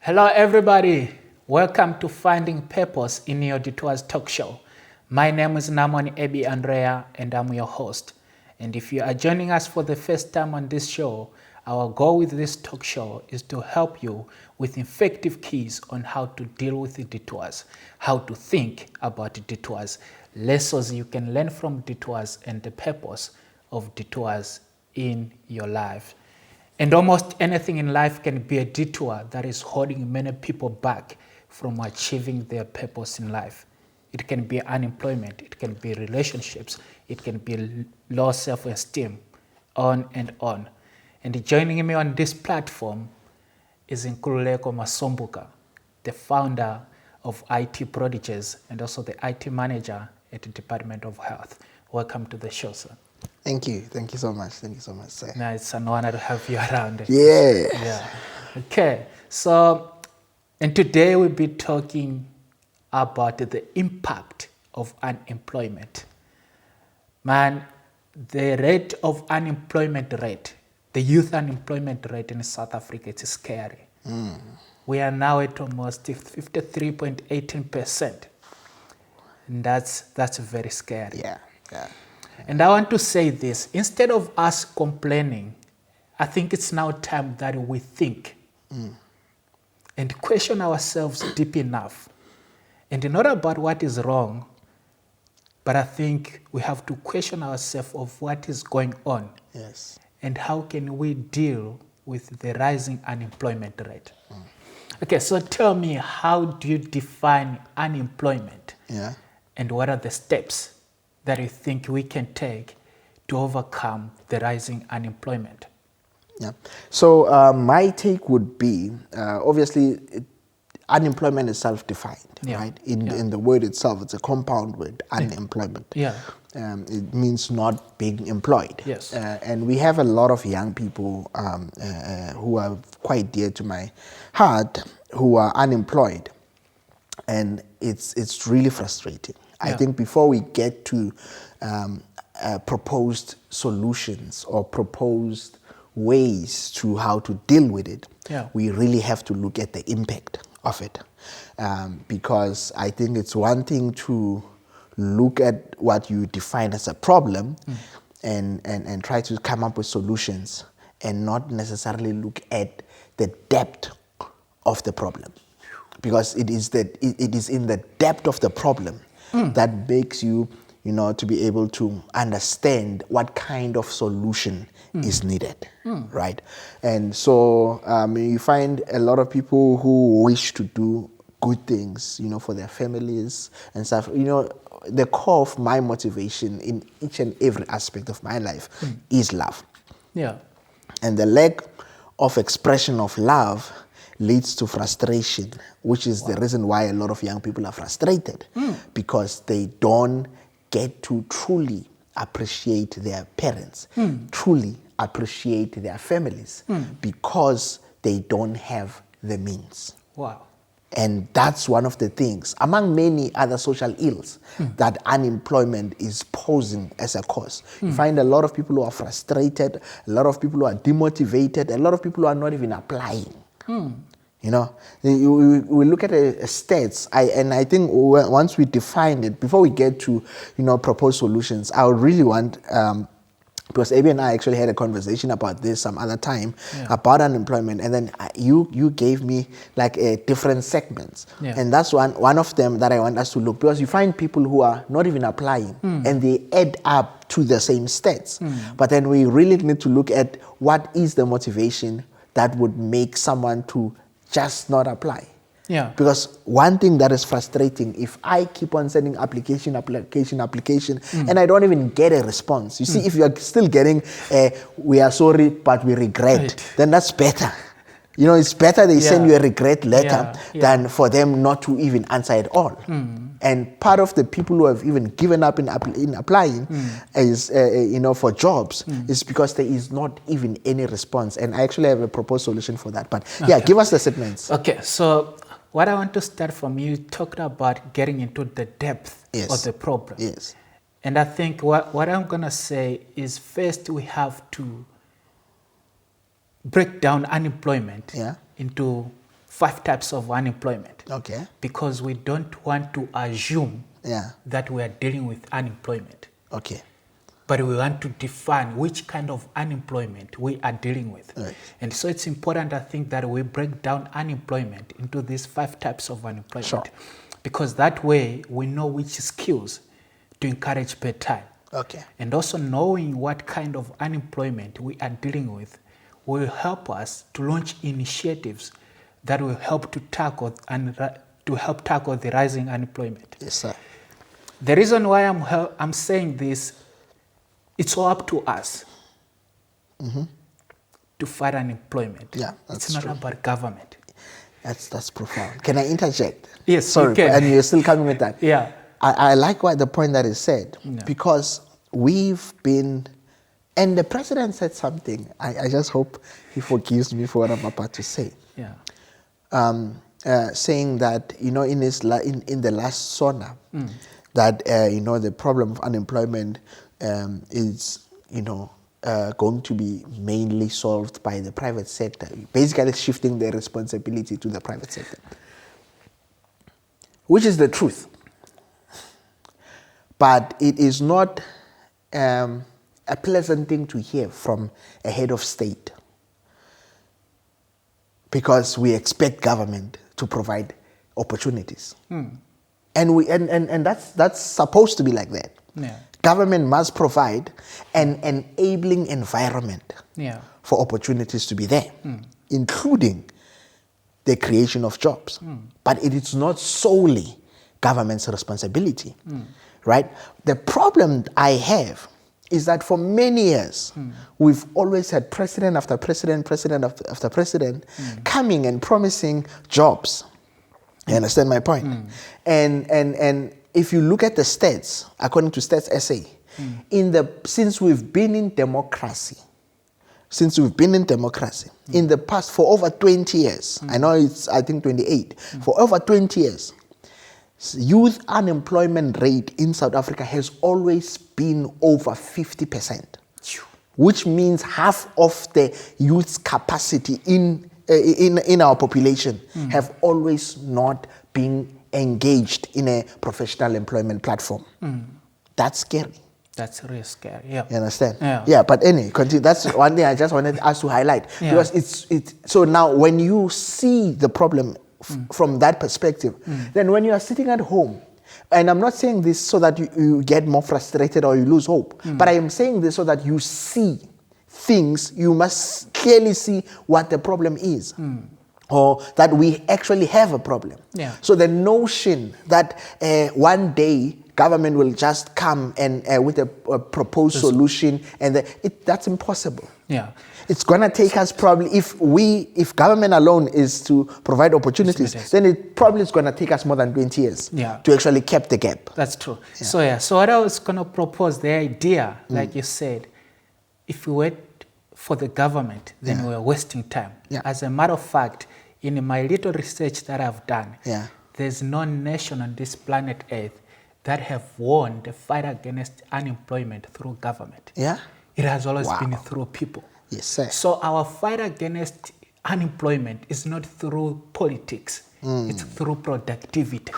Hello everybody, welcome to Finding Purpose in your Detours talk show. My name is Namoni Abe and I'm your host. And if you are joining us for the first time on this show, our goal with this talk show is to help you with effective keys on how to deal with the detours, how to think about the detours, lessons you can learn from detours and the purpose of detours in your life. And almost anything in life can be a detour that is holding many people back from achieving their purpose in life. It can be unemployment, it can be relationships, it can be low self-esteem, on and on. And joining me on this platform is Nkululeko Masombuka, the founder of IT Prodigies and also the IT manager at the Department of Health. Welcome to the show, sir. Thank you. Thank you so much. Thank you so much, sir. No, it's an honor to have you around. Yeah. Okay. So, and today we'll be talking about the impact of unemployment. Man, the rate of unemployment rate, the youth unemployment rate in South Africa, it's scary. We are now at almost 53.18%. And that's very scary. Yeah. And I want to say this, instead of us complaining, I think it's now time that we think and question ourselves deep enough. And not about what is wrong, but I think we have to question ourselves of what is going on. Yes. And how can we deal with the rising unemployment rate? Okay, so tell me, how do you define unemployment? Yeah. And what are the steps that you think we can take to overcome the rising unemployment? Yeah. So my take would be, obviously, unemployment is self-defined, right? In the word itself, it's a compound word, unemployment. Yeah. It means not being employed. Yes. And we have a lot of young people who are quite dear to my heart who are unemployed. And it's really frustrating. I think before we get to proposed solutions or proposed ways to how to deal with it, we really have to look at the impact of it. Because I think it's one thing to look at what you define as a problem and try to come up with solutions and not necessarily look at the depth of the problem. Because it is in the depth of the problem that makes you, to be able to understand what kind of solution is needed, right? And so you find a lot of people who wish to do good things, for their families and stuff. The core of my motivation in each and every aspect of my life is love. Yeah. And the lack of expression of love leads to frustration, which is the reason why a lot of young people are frustrated, because they don't get to truly appreciate their parents, truly appreciate their families, because they don't have the means. Wow. And that's one of the things, among many other social ills, that unemployment is posing as a cause. You find a lot of people who are frustrated, a lot of people who are demotivated, a lot of people who are not even applying. We look at stats, and I think once we define it, before we get to propose solutions, I would really want, because Abe and I actually had a conversation about this some other time, about unemployment, and then you gave me like different segments, and that's one of them that I want us to look, because you find people who are not even applying and they add up to the same stats, but then we really need to look at what is the motivation that would make someone to just not apply. Yeah. Because one thing that is frustrating, if I keep on sending application, and I don't even get a response. You see, if you are still getting we are sorry, but we regret, then that's better. It's better they send you a regret letter than for them not to even answer at all. And part of the people who have even given up in applying is, for jobs, is because there is not even any response. And I actually have a proposed solution for that. But give us the segments. Okay, so what I want to start from, you talked about getting into the depth of the problem. Yes. And I think what I'm going to say is, first we have to break down unemployment into 5 types of unemployment. Okay. Because we don't want to assume that we are dealing with unemployment. Okay. But we want to define which kind of unemployment we are dealing with. Right. And so it's important, I think, that we break down unemployment into these 5 types of unemployment. Sure. Because that way we know which skills to encourage per time. Okay. And also knowing what kind of unemployment we are dealing with will help us to launch initiatives that will help to tackle the rising unemployment. Yes, sir. The reason why I'm saying this, it's all up to us to fight unemployment. Yeah, that's it's not true. about government. That's profound. Can I interject? Yes, sorry, you can. And you're still coming with that. Yeah. I like what the point that is said, because we've been, and the president said something. I just hope he forgives me for what I'm about to say. Yeah. Saying that, in the last SONA, that the problem of unemployment is going to be mainly solved by the private sector, basically shifting the responsibility to the private sector, which is the truth. But it is not a pleasant thing to hear from a head of state, because we expect government to provide opportunities. And that's supposed to be like that. Yeah. Government must provide an enabling environment for opportunities to be there, including the creation of jobs. But it is not solely government's responsibility, right? The problem I have is that for many years, we've always had president after president after president coming and promising jobs. You understand my point? And if you look at the stats, according to Stats SA, since we've been in democracy, in the past, for over 20 years, I know I think 28, for over 20 years, youth unemployment rate in South Africa has always been over 50%, which means half of the youth's capacity in our population have always not been engaged in a professional employment platform. That's scary. That's really scary. Yeah. You understand? Yeah. But anyway, continue. That's one thing I just wanted us to highlight. Because it's so now when you see the problem from that perspective, then when you are sitting at home, and I'm not saying this so that you get more frustrated or you lose hope, but I am saying this so that you see things, you must clearly see what the problem is. Or that we actually have a problem. So the notion that one day government will just come and with a proposed solution, and that's impossible. It's gonna take us probably, if government alone is to provide opportunities, then it probably is gonna take us more than 20 years to actually cap the gap. That's true. So what I was gonna propose, the idea, like you said, if we wait for the government, then we're wasting time. As a matter of fact, in my little research that I've done, there's no nation on this planet Earth that have won the fight against unemployment through government. It has always been through people. Yes, sir. So our fight against unemployment is not through politics, it's through productivity.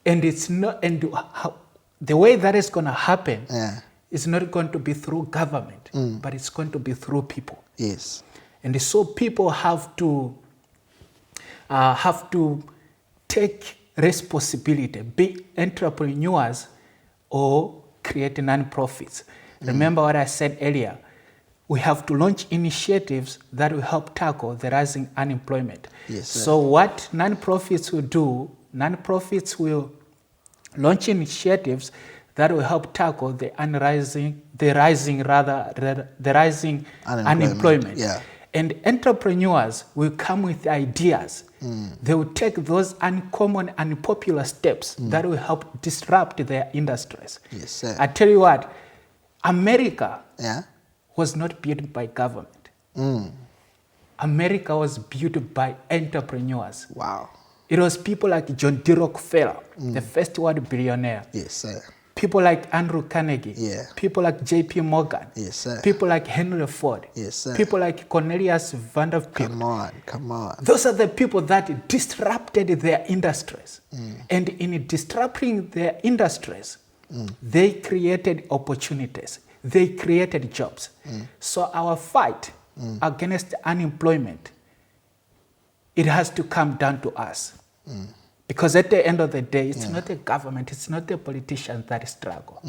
And it's not, and the way that is going to happen is not going to be through government, but it's going to be through people. Yes. And so people have to take responsibility, be entrepreneurs or create non-profits. Remember what I said earlier, we have to launch initiatives that will help tackle the rising unemployment. Yes, sir. So what non-profits will do, non-profits will launch initiatives that will help tackle the rising unemployment. And entrepreneurs will come with ideas. They will take those uncommon, unpopular steps that will help disrupt their industries. Yes, sir. I tell you what, America was not built by government. America was built by entrepreneurs. Wow. It was people like John D. Rockefeller, the first world billionaire. Yes, sir. People like Andrew Carnegie. Yeah. People like J.P. Morgan. Yes, sir. People like Henry Ford. Yes, sir. People like Cornelius Vanderbilt. Come on. Those are the people that disrupted their industries. And in disrupting their industries, they created opportunities. They created jobs. So our fight against unemployment, it has to come down to us. Because at the end of the day, it's not the government, it's not the politicians that struggle.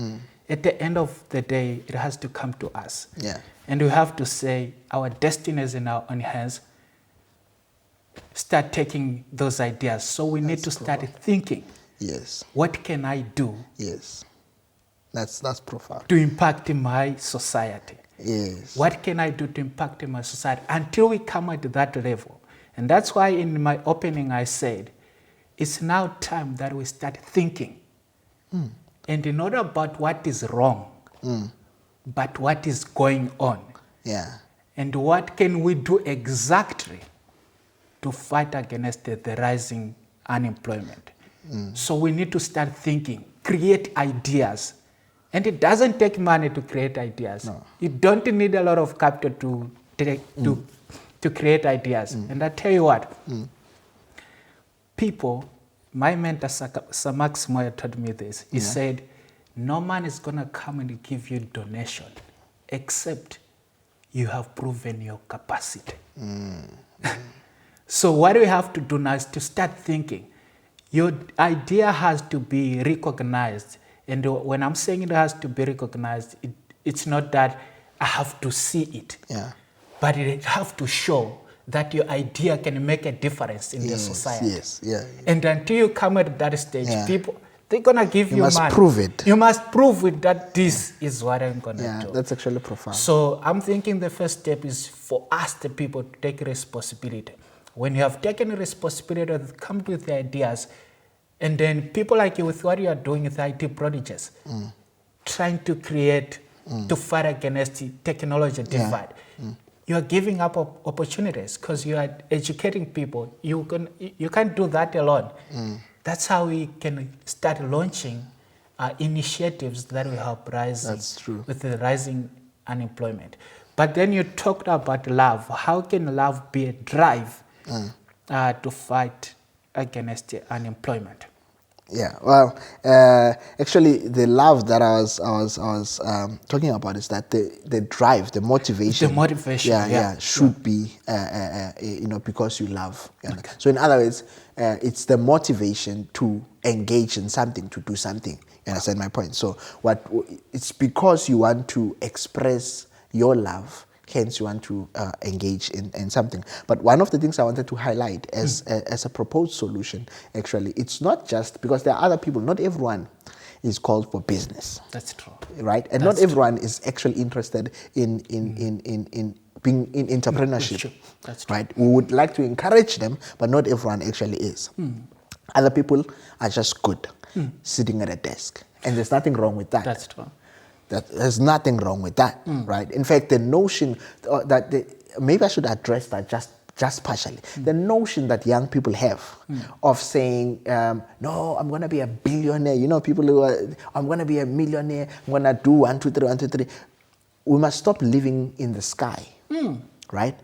At the end of the day, it has to come to us. Yeah. And we have to say, our destiny is in our own hands. Start taking those ideas. So we need to start thinking, Yes. what can I do Yes. That's profound. to impact my society? Yes. What can I do to impact my society until we come at that level? And that's why in my opening I said, it's now time that we start thinking. And not about what is wrong, but what is going on. Yeah. And what can we do exactly to fight against the rising unemployment? So we need to start thinking, create ideas. And it doesn't take money to create ideas. No. You don't need a lot of capital to create ideas. And I tell you what, people, my mentor, Sir Max Moyer, told me this. He said, no man is going to come and give you donation except you have proven your capacity. So what we have to do now is to start thinking. Your idea has to be recognized. And when I'm saying it has to be recognized, it's not that I have to see it. Yeah. But it has to show that your idea can make a difference in the society. Yes, yeah. And until you come at that stage, people, they're going to give you money. You must prove it. You must prove it that this is what I'm going to do. Yeah, that's actually profound. So I'm thinking the first step is for us, the people, to take responsibility. When you have taken responsibility, come with the ideas, and then people like you with what you are doing with IT prodigies, trying to create, to fight against the technology divide. You are giving up opportunities because you are educating people. You can't do that alone. That's how we can start launching initiatives that will help rise with the rising unemployment. But then you talked about love. How can love be a drive to fight against unemployment? Yeah, well, actually, the love that I was talking about is that the drive, the motivation, should be, because you love. Okay. So, in other words, it's the motivation to engage in something, to do something. You understand my point? So, it's because you want to express your love. Hence, you want to engage in something. But one of the things I wanted to highlight as a proposed solution, actually, it's not just because there are other people. Not everyone is called for business. That's true. Right? And not everyone is actually interested in being in entrepreneurship. That's true. Right? We would like to encourage them, but not everyone actually is. Other people are just good sitting at a desk. And there's nothing wrong with that. That's true. There's nothing wrong with that, right? In fact, the notion maybe I should address that just partially. The notion that young people have of saying, no, I'm going to be a billionaire. People who are, I'm going to be a millionaire. I'm going to do 1, 2, 3, 1, 2, 3. We must stop living in the sky, right?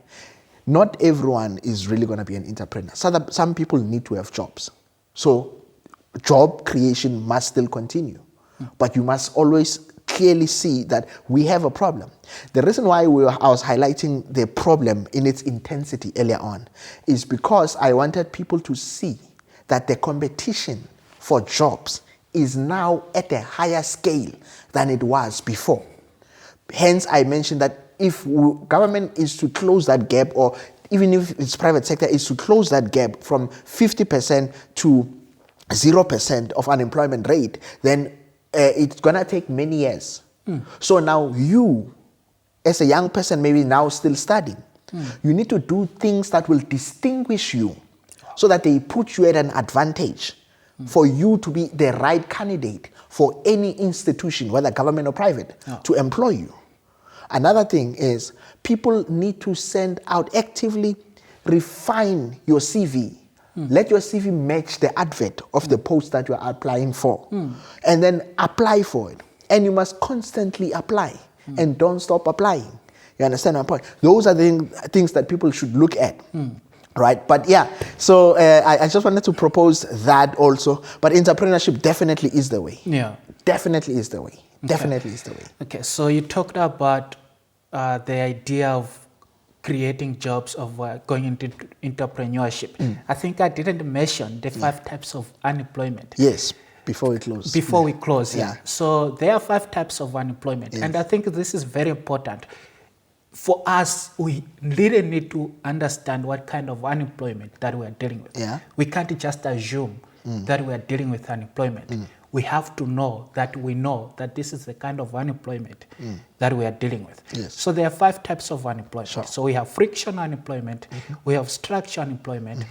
Not everyone is really going to be an entrepreneur. Some people need to have jobs. So job creation must still continue. But you must always clearly see that we have a problem. The reason why I was highlighting the problem in its intensity earlier on is because I wanted people to see that the competition for jobs is now at a higher scale than it was before. Hence, I mentioned that if government is to close that gap, or even if it's private sector is to close that gap from 50% to 0% of unemployment rate, then it's going to take many years. So now you, as a young person, maybe now still studying, you need to do things that will distinguish you so that they put you at an advantage for you to be the right candidate for any institution, whether government or private, to employ you. Another thing is people need to send out actively, refine your CV Let your CV match the advert of the post that you are applying for. And then apply for it. And you must constantly apply and don't stop applying. You understand my point? Those are the things that people should look at. Right, but yeah, so I just wanted to propose that also. But entrepreneurship definitely is the way. Yeah, definitely is the way. Definitely is the way. Okay, so you talked about the idea of creating jobs, of going into entrepreneurship. I think I didn't mention the 5 types of unemployment. Yes, before we close. Before we close, yeah. So there are 5 types of unemployment, and I think this is very important. For us, we really need to understand what kind of unemployment that we are dealing with. Yeah. We can't just assume that we are dealing with unemployment. We have to know that this is the kind of unemployment that we are dealing with. Yes. So there are 5 types of unemployment. Sure. So we have friction unemployment, we have structure unemployment,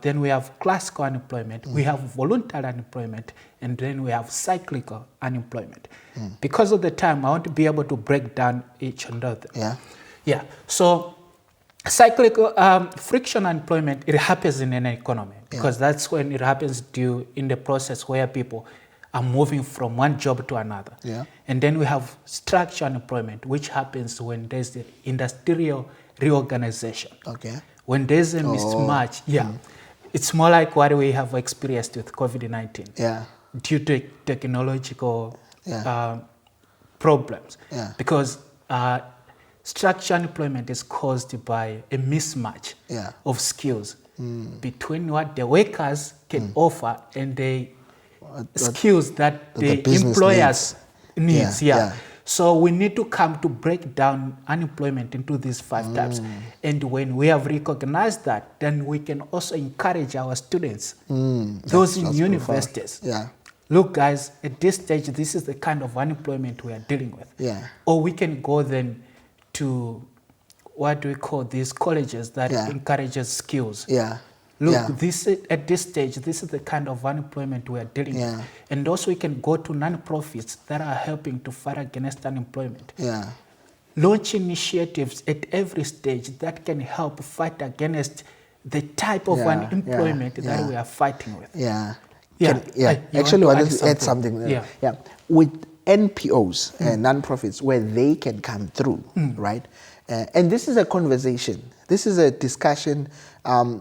then we have classical unemployment, we have voluntary unemployment, and then we have cyclical unemployment. Because of the time, I want to be able to break down each and of them. Yeah. Yeah. So cyclical friction unemployment, it happens in an economy because that's when it happens in the process where people are moving from one job to another. Yeah. And then we have structural unemployment, which happens when there's the industrial reorganization. Okay. When there's a mismatch, it's more like what we have experienced with COVID-19. Yeah. Due to technological problems. Yeah. Because structural unemployment is caused by a mismatch of skills between what the workers can offer and the skills that the employers needs. So we need to come to break down unemployment into these 5 types. And when we have recognized that, then we can also encourage our students, those in universities. Look, guys, at this stage, this is the kind of unemployment we are dealing with. Or we can go then to, what do we call these colleges that encourages skills. Look, at this stage, this is the kind of unemployment we are dealing with. And also we can go to non-profits that are helping to fight against unemployment. Launch initiatives at every stage that can help fight against the type of unemployment that we are fighting with. Actually, I wanted to add something there. With NPOs, non-profits, where they can come through, right? And this is a conversation. This is a discussion.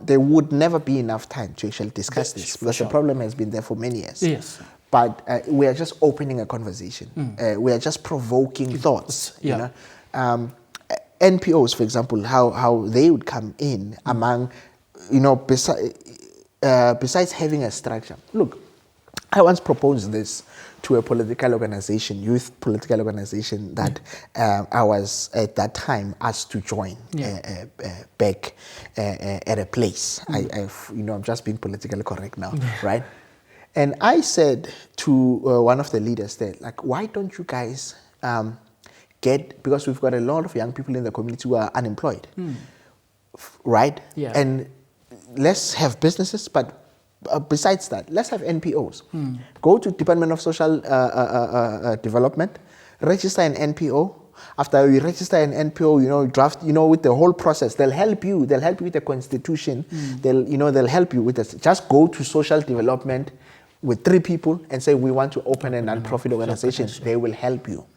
There would never be enough time to actually discuss this because the problem has been there for many years. But we are just opening a conversation. We are just provoking thoughts. You know? NPOs, for example, how they would come in among, besides having a structure. Look, I once proposed this to a political organization, youth political organization that I was at that time asked to join back at a place. I'm just being politically correct now, right? And I said to one of the leaders there, like, why don't you guys because we've got a lot of young people in the community who are unemployed, right? And let's have businesses, but besides that, let's have NPOs. Go to Department of Social Development, register an NPO. After you register an NPO, draft, with the whole process, they'll help you. They'll help you with the constitution. They'll help you with this. Just go to social development with 3 people and say, we want to open a non-profit organization. They will help you.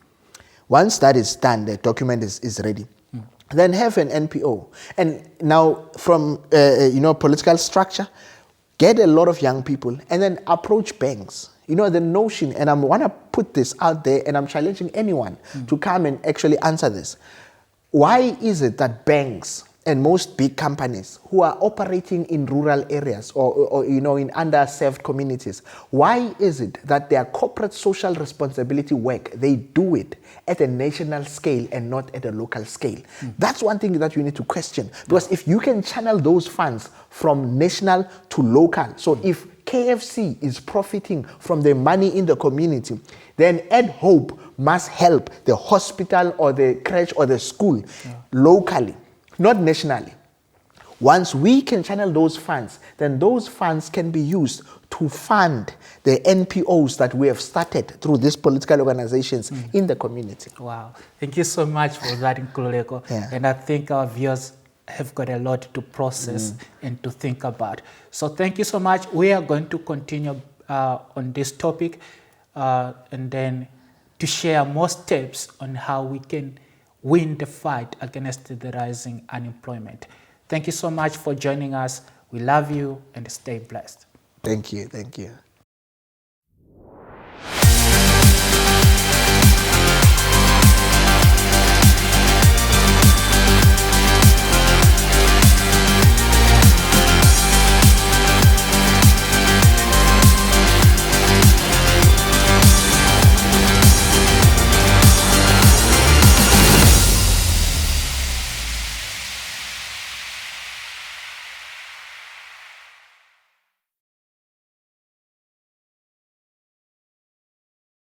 Once that is done, the document is ready. Then have an NPO. And now from, political structure, get a lot of young people and then approach banks. The notion, and I want to put this out there and I'm challenging anyone to come and actually answer this. Why is it that banks and most big companies who are operating in rural areas or in underserved communities, why is it that their corporate social responsibility work, they do it at a national scale and not at a local scale? That's one thing that you need to question. Because if you can channel those funds from national to local, so if KFC is profiting from the money in the community, then Ed Hope must help the hospital or the crèche or the school locally, not nationally. Once we can channel those funds, then those funds can be used to fund the NPOs that we have started through these political organizations in the community. Wow. Thank you so much for that, Nkululeko. And I think our viewers have got a lot to process and to think about. So thank you so much. We are going to continue on this topic and then to share more steps on how we can win the fight against the rising unemployment. Thank you so much for joining us. We love you and stay blessed. Thank you. Thank you.